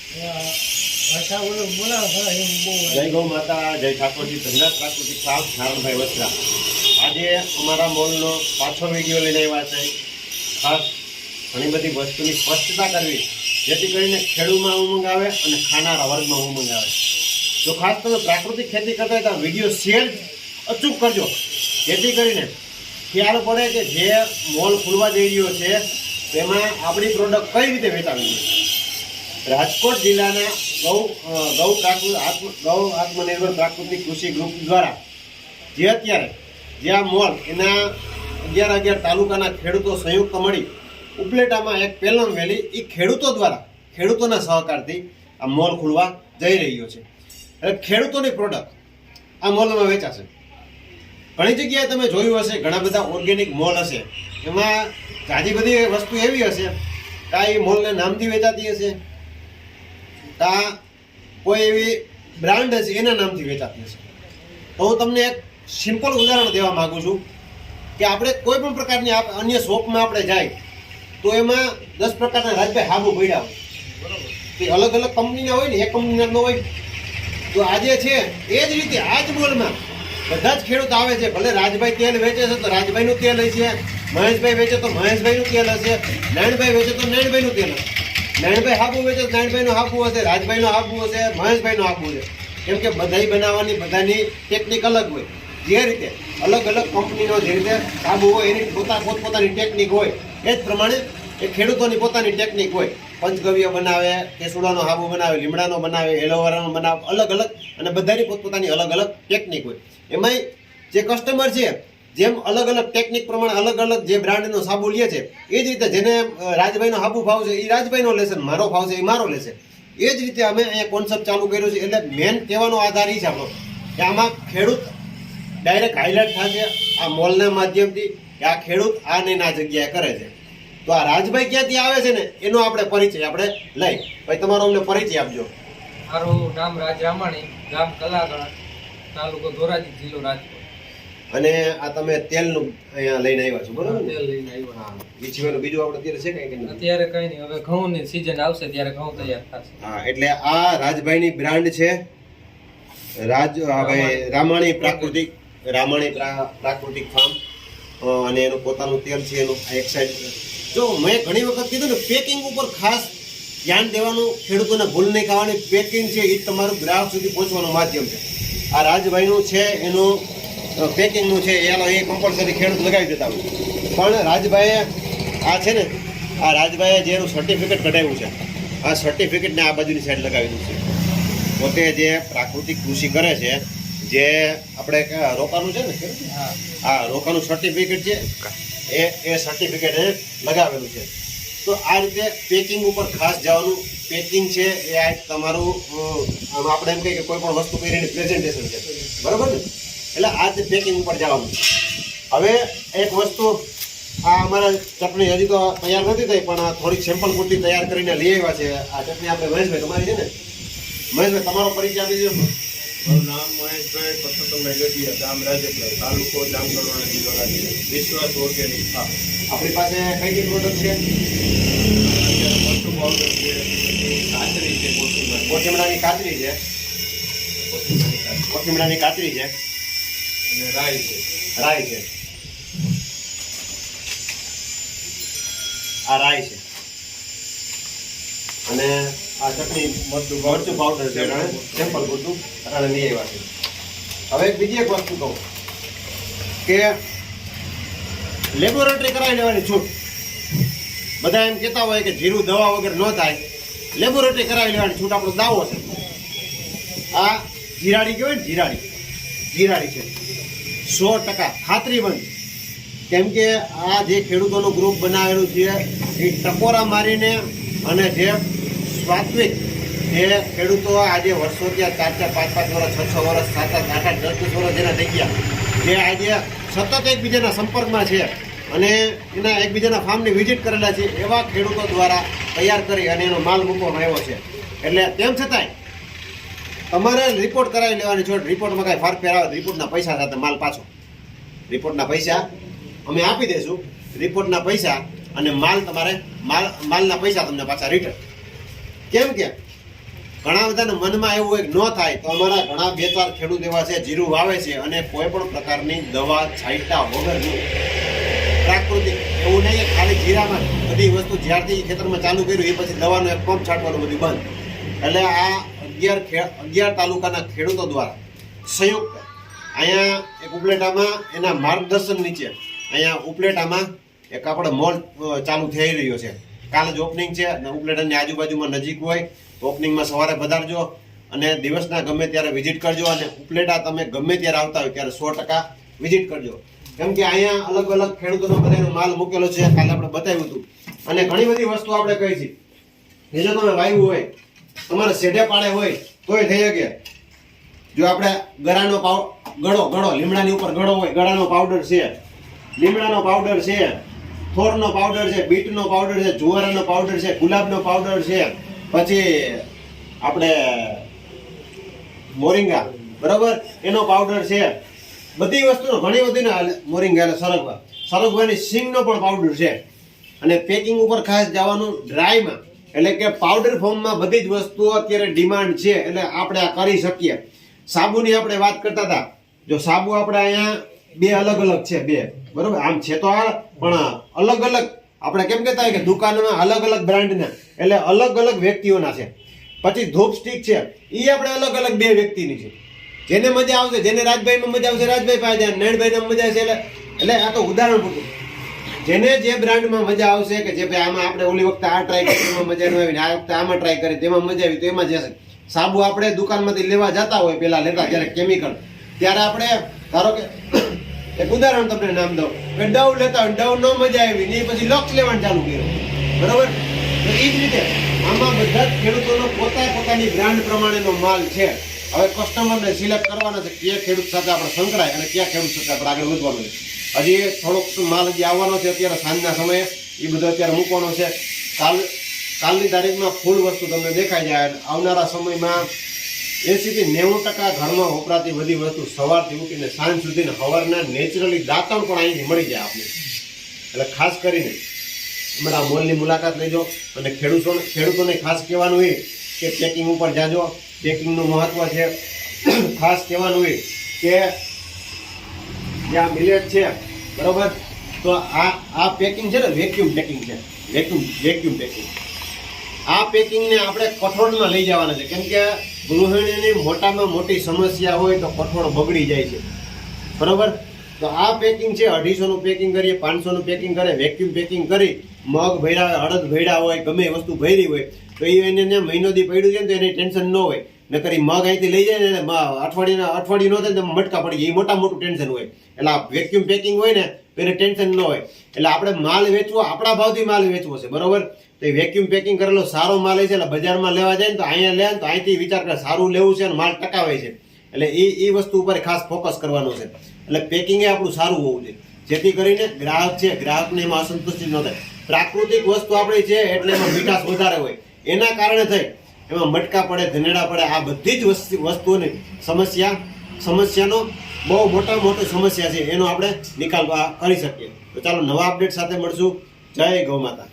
જય ગૌ માતા, જય ઠાકોરજી, ધનરાજ પ્રાકૃતિક ફાર્મ, નારણભાઈ વસરા. આજે અમારા મોલનો પાછો વિડીયો લઈને આવ્યા છે. ખાસ ઘણી બધી વસ્તુની સ્પષ્ટતા કરવી, જેથી કરીને ખેડૂતમાં ઉમંગ આવે અને ખાનારા વર્ગમાં ઉમંગ આવે. તો ખાસ તમે પ્રાકૃતિક ખેતી કરતા હોય તો વિડીયો શેર અચૂક કરજો, જેથી કરીને ખ્યાલ પડે કે જે મોલ ખુલવા જઈ રહ્યો છે તેમાં આપણી પ્રોડક્ટ કઈ રીતે વેચાવી છે. રાજકોટ જિલ્લાના ગૌ આત્મનિર્ભર પ્રાકૃતિક કૃષિ ગ્રુપ દ્વારા જે અત્યારે જે આ મોલ એના 11 તાલુકાના ખેડૂતો સંયુક્ત મળી ઉપલેટામાં એક પહેલમ વહેલી એ ખેડૂતો દ્વારા ખેડૂતોના સહકારથી આ મોલ ખુલવા જઈ રહ્યો છે. એટલે ખેડૂતોની પ્રોડક્ટ આ મોલમાં વેચાશે. ઘણી જગ્યાએ તમે જોયું હશે, ઘણા બધા ઓર્ગેનિક મોલ હશે, એમાં ઘણી બધી વસ્તુ એવી હશે કે આ એ મોલના નામથી વેચાતી હશે, કોઈ એવી બ્રાન્ડ હશે એના નામથી વેચાતી હશે. તો હું તમને એક સિમ્પલ ઉદાહરણ દેવા માંગુ છું કે આપણે કોઈ પણ પ્રકારની અન્ય શોપમાં આપણે જાય તો એમાં 10 પ્રકારના રાજભાઈ હાબુ પડ્યા હોય, બરાબર, એ અલગ અલગ કંપનીના હોય ને, એક કંપનીના ન હોય. તો આજે છે એ જ રીતે આ જ મોલમાં બધા જ ખેડૂત આવે છે. ભલે રાજભાઈ તેલ વેચે છે તો રાજભાઈનું તેલ હશે, મહેશભાઈ વેચે તો મહેશભાઈનું તેલ હશે, નારાયણભાઈ વેચે તો નારાયણભાઈનું તેલ હશે, નારાયણભાઈ હાબુ વેચે તો નારાયણભાઈનું હાબુ હશે, રાજભાઈનું હાબુ હશે, મહેશભાઈનું હાબુ હશે. કેમ કે બધાય બનાવવાની બધાની ટેકનિક અલગ હોય. જે રીતે અલગ અલગ કંપનીનો જે રીતે હાબુ હોય એની પોતપોતાની ટેકનિક હોય, એ જ પ્રમાણે એ ખેડૂતોની પોતાની ટેકનિક હોય. પંચગવ્ય બનાવે, કેસુડાનો હાબુ બનાવે, લીમડાનો બનાવે, એલોવેરાનો બનાવે, અલગ અલગ, અને બધાની પોતપોતાની અલગ અલગ ટેકનિક હોય. એમાંય જે કસ્ટમર છે જેમ અલગ અલગ ટેકનિક પ્રમાણે અલગ અલગ જે બ્રાન્ડનો સાબુ લે છે, એ જ રીતે જેને રાજભાઈનો હાબુ ફાવશે એ રાજભાઈનો લેશે, મારો ફાવશે એ મારો લેશે. એ જ રીતે અમે અહીંયા કોન્સેપ્ટ ચાલુ કર્યો છે. એટલે મેન કહેવાનો આધાર એ છે આપણો કે આમાં ખેડૂત ડાયરેક્ટ હાઇલાઇટ થશે આ મોલના માધ્યમથી કે આ ખેડૂત આ ને આ જગ્યાએ કરે છે. તો આ રાજભાઈ ક્યાંથી આવે છે ને એનો આપણે પરિચય આપણે લઈ. ભાઈ તમારો અમને પરિચય આપજો. મારું નામ રાજ રામાણી, ગામ કલાગઢ, તાલુકો ધોરાજી, જિલ્લો રાજકોટ. અને આ તમે તેલનું અહીંયા લઈને આવ્યા છો, બરોબર? તેલ લઈને આવ્યા. હા, એ સિવાયનું બીજું આપણે અત્યારે છે કઈ કે નહીં? અત્યારે કઈ નહીં, હવે ઘઉંની સીઝન આવશે ત્યારે ઘઉં તૈયાર થશે. હા, એટલે આ રાજભાઈની બ્રાન્ડ છે રામાણી પ્રાકૃતિક ફાર્મ, અને એનું પોતાનું તેલ છે. એનું એક સાઈડ જો મેં ઘણી વખત કીધું ને, પેકિંગ ઉપર ખાસ ધ્યાન દેવાનું, ખેડૂતોને ભૂલ નહીં ખાવાની. પેકિંગ છે એ તમારું ગ્રાહક સુધી પહોંચવાનું માધ્યમ છે. આ રાજભાઈનું છે એનું પેકિંગનું છે એ કમ્પલસરી ખેડૂત લગાવી દેતા હોય. પણ રાજભાઈએ આ છે ને, આ રાજભાઈએ જે એનું સર્ટિફિકેટ કઢાવ્યું છે, આ સર્ટિફિકેટને આ બાજુની સાઈડ લગાવી દીધું છે. પોતે જે પ્રાકૃતિક કૃષિ કરે છે, જે આપણે રોકાનું છે ને, હા, રોકાનું સર્ટિફિકેટ છે, એ સર્ટિફિકેટ લગાવેલું છે. તો આ રીતે પેકિંગ ઉપર ખાસ જવાનું. પેકિંગ છે એ આ તમારું આપણે એમ કહીએ કે કોઈ પણ વસ્તુ કરીને પ્રેઝન્ટેશન છે, બરાબર ને? એટલે આ જ પેકિંગ ઉપર જવાનું. હવે એક વસ્તુ, આ અમારા ચટણી હજી તો તૈયાર નથી થઈ, પણ થોડીક સેમ્પલ પૂરતી તૈયાર કરીને લઈ આવ્યા છે. આ ચટણી આપણે મહેશભાઈ તમારી છે ને? મહેશભાઈ તમારો પરિચય આપી દો. મારું નામ મહેશભાઈ પરસોત્તમભાઈ ગઢિયા, ગામ રાજપીપળા, તાલુકો જામકંડોરણા, જિલ્લો રાજકોટ. વિશ્વાસ ઓર્ગેનિક ફાર્મ. આપણી પાસે કઈ કઈ પ્રોડક્ટ છે? મરચું પાવડર છે, કાતરી છે, કોથીમડાની કાતરી છે, કોથીમડાની કાતરી છે, અને રાઈ છે. રાઈ છે, આ રાઈ છે, અને આ ચટણી મરચું પાવડર છે. સેમ્પલ પૂરતું અટાણે લઈ આવ્યા છે. હવે બીજી એક વસ્તુ કહું કે લેબોરેટરી કરાવી લેવાની છૂટ. બધા એમ કહેતા હોય કે જીરું દવા વગર ન થાય, લેબોરેટરી કરાવી લેવાની છૂટ આપણો દાવો છે. આ જીરાડી કહેવાય ને, જીરાડી છે 100% ખાતરીબંધ. કેમ કે આ જે ખેડૂતોનું ગ્રુપ બનાવેલું છે એ ટકોરા મારીને, અને જે સ્વાત્વિક જે ખેડૂતો આજે વર્ષો ત્યાં 4-4, 5-5 વર્ષ, 6-6 વર્ષ, 7-7, 8-8, 10-10 વર્ષ જેના થઈ ગયા, જે આજે સતત એકબીજાના સંપર્કમાં છે અને એના એકબીજાના ફાર્મની વિઝિટ કરેલા છે, એવા ખેડૂતો દ્વારા તૈયાર કરી અને એનો માલ મૂકવામાં આવ્યો છે. એટલે તેમ છતાંય તમારે રિપોર્ટ કરાવી લેવાની છો. રિપોર્ટમાં કાંઈ ફારફેર આવે, રિપોર્ટના પૈસા સાથે માલ પાછો. રિપોર્ટના પૈસા અમે આપી દઈશું, રિપોર્ટના પૈસા અને માલ તમારે માલના પૈસા તમને પાછા રિટર્ન. કેમ કે ઘણા બધાના મનમાં એવું હોય કે ન થાય તો અમારા ઘણા 2-4 ખેડૂત એવા છે જીરું વાવે છે અને કોઈ પણ પ્રકારની દવા છાંટા વગર પ્રાકૃતિક એવું નહીં કે ખાલી જીરામાં બધી વસ્તુ જ્યારથી ખેતરમાં ચાલુ કર્યું એ પછી દવાનું એક પંપ છાંટવાનું બધું બંધ. એટલે આ 11 તાલુકાના ખેડૂતો દ્વારા સંયુક્ત અહીંયા એક ઉપલેટામાં એના માર્ગદર્શન નીચે અહીંયા ઉપલેટામાં એક આપણે મોલ ચાલુ થઈ રહ્યો છે. કાલે જ ઓપનિંગ છે અને ઉપલેટાની આજુબાજુમાં નજીક હોય તો ઓપનિંગમાં સવારે પધારજો અને દિવસના ગમે ત્યારે વિઝિટ કરજો અને ઉપલેટા તમે ગમે ત્યારે આવતા હોય ત્યારે 100% વિઝિટ કરજો. કેમ કે અહીંયા અલગ અલગ ખેડૂતોનો બધાનો માલ મૂકેલો છે, કાલે આપણે બતાવ્યું હતું. અને ઘણી બધી વસ્તુ આપણે કહી છે કે જો તમે વાવ્યું હોય તમારે શેઢે પાડે હોય તોય થઈ શકે. જો આપણે ગળાનો ગળો લીમડાની ઉપર ગળો હોય, ગળાનો પાવડર છે, લીમડાનો પાવડર છે, થોરનો પાવડર છે, બીટનો પાવડર છે, જુવારાનો પાવડર છે, ગુલાબનો પાવડર છે, પછી આપણે મોરિંગા બરાબર એનો પાવડર છે. બધી વસ્તુનો ઘણી બધી મોરિંગા એટલે સરગવાની સિંગનો પણ પાવડર છે. અને પેકિંગ ઉપર ખાસ જવાનું ડ્રાયમાં, એટલે કે પાવડર ફોર્મમાં બધી જ વસ્તુઓ અત્યારે ડિમાન્ડ છે એટલે આપણે આ કરી શકીએ. સાબુની આપણે વાત કરતા હતા, જો સાબુ આપણે અહીંયા 2 અલગ અલગ છે, 2 બરોબર આમ છે તો આ પણ અલગ અલગ આપણે કેમ કહેતા હોય કે દુકાનમાં અલગ અલગ બ્રાન્ડના એટલે અલગ અલગ વ્યક્તિઓના છે. પછી ધૂપ સ્ટિક છે એ આપણે અલગ અલગ 2 વ્યક્તિની છે. જેને મજા આવશે, જેને રાજભાઈમાં મજા આવશે રાજભાઈ પાસે જાય, નૈણભાઈમાં મજા આવશે એટલે આ તો ઉદાહરણ પૂરતું. જેને જે બ્રાન્ડમાં મજા આવશે કે જે ભાઈ આમાં આપણે ઓલી વખતે આ ટ્રાય કરી એમાં મજા ન આવી ને આ વખતે આમાં ટ્રાય કરી તેમાં મજા આવી તો એમાં જશે. સાબુ આપણે દુકાનમાંથી લેવા જતા હોય પહેલા લેતા જ્યારે કેમિકલ, ત્યારે આપણે ધારો કે એક ઉદાહરણ તમને નામ દઉં કે ડવ લેતા હોય, ડવ નો મજા આવી ને પછી લક્ષ લેવાનું ચાલુ કર્યું બરાબર. તો એ જ રીતે આમાં બધા જ ખેડૂતોનો પોતાની બ્રાન્ડ પ્રમાણેનો માલ છે. હવે કસ્ટમરને સિલેક્ટ કરવાના છે કયા ખેડૂત સાથે આપણે સંકળાય અને કયા ખેડૂત સાથે આપણે આગળ વધવાનું છે. હજી થોડોક માલ હજી આવવાનો છે અત્યારે સાંજના સમયે, એ બધો અત્યારે મૂકવાનો છે. કાલની તારીખમાં ફૂલ વસ્તુ તમને દેખાઈ જાય. આવનારા સમયમાં 80 થી 90% ઘરમાં વપરાતી બધી વસ્તુ સવારથી ઉઠીને સાંજ સુધીને સવારના નેચરલી દાંતણ પણ અહીંથી મળી જાય આપણે. એટલે ખાસ કરીને અમારા મોલની મુલાકાત લેજો. અને ખેડૂતોને ખાસ કહેવાનું હોય કે પેકિંગ ઉપર જાજો, પેકિંગનું મહત્વ છે. ખાસ કહેવાનું હોય કે જ્યાં મિલેટ છે બરોબર, તો આ પેકિંગ છે ને વેક્યુમ પેકિંગ છે, વેક્યુમ પેકિંગ. આ પેકિંગને આપણે કઠોળમાં લઈ જવાના છે. કેમ કે ગૃહિણીની મોટામાં મોટી સમસ્યા હોય તો કઠોળ બગડી જાય છે બરોબર. તો આ પેકિંગ છે 250નું પેકિંગ કરીએ, 500નું પેકિંગ કરે, વેક્યુમ પેકિંગ કરી મગ ભર્યા, અડદ ભર્યા હોય, ગમે વસ્તુ ભરી હોય તો એને મહિનો દી પડ્યું છે ને તો એની ટેન્શન ન હોય. નકરી મગ અહીંથી લઈ જાય ને અઠવાડિયું ન થાય તો મટકા પડી જાય, એ મોટું ટેન્શન હોય. એટલે આ વેક્યુમ પેકિંગ હોય ને તો એને ટેન્શન ન હોય. એટલે આપણે માલ વેચવો, આપણા ભાવથી માલ વેચવો છે બરોબર. તો એ વેક્યુમ પેકિંગ કરેલો સારો માલ છે એટલે બજારમાં લેવા જાય ને તો અહીંયા લે તો અહીંથી વિચાર કરે સારું લેવું છે અને માલ ટકાવે છે. એટલે એ વસ્તુ ઉપર ખાસ ફોકસ કરવાનું છે. એટલે પેકિંગ એ આપણું સારું હોવું જોઈએ જેથી કરીને ગ્રાહક છે, ગ્રાહકને એમાં અસંતુષ્ટિ ન થાય. પ્રાકૃતિક વસ્તુ આપણી છે એટલે એમાં મીઠાશ વધારે હોય, એના કારણે થઈ એમાં મટકા પડે, ધનેડા પડે, આ બધી જ વસ્તુઓની સમસ્યાનો બહુ મોટી સમસ્યા છે, એનો આપણે નિકાલ કરી શકીએ. તો ચાલો નવા અપડેટ સાથે મળશું. જય ગૌ માતા.